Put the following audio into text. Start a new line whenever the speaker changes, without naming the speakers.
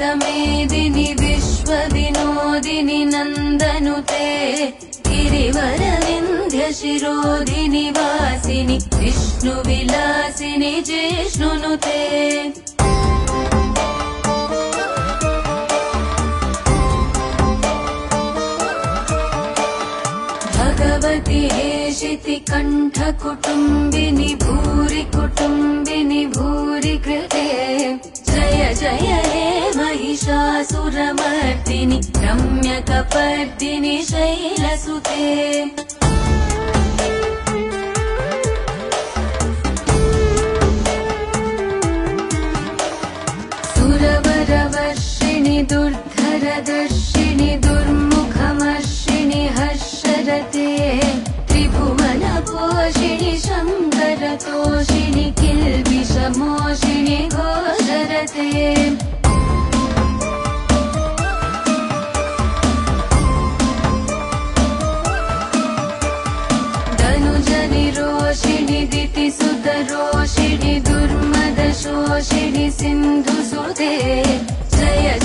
मेदिनि विश्वविनोदिनि नन्दनुते गिरिवरविन्ध्य शिरोधिनि वासिनि विष्णुविलासिनि जिष्णुनुते भगवति हेशिति कण्ठकुटुम्बिनि भूरि कुटुम्बिनि भूरि कृते जय जय हे महिषासुरमर्दिनि रम्यकपर्दिनि शैलसुते सुरवरवर्षिणि दुर्धरदर्शिनि दुर्मुखमर्षिणि हर्षरते त्रिभुवनपोषिणि शङ्करतोषिणि किल्बिषमोषिणि घोषरते धनुजनिरोषिणि दितिसुतरोषिणि दुर्मदशोषिणि सिन्धुसुते जय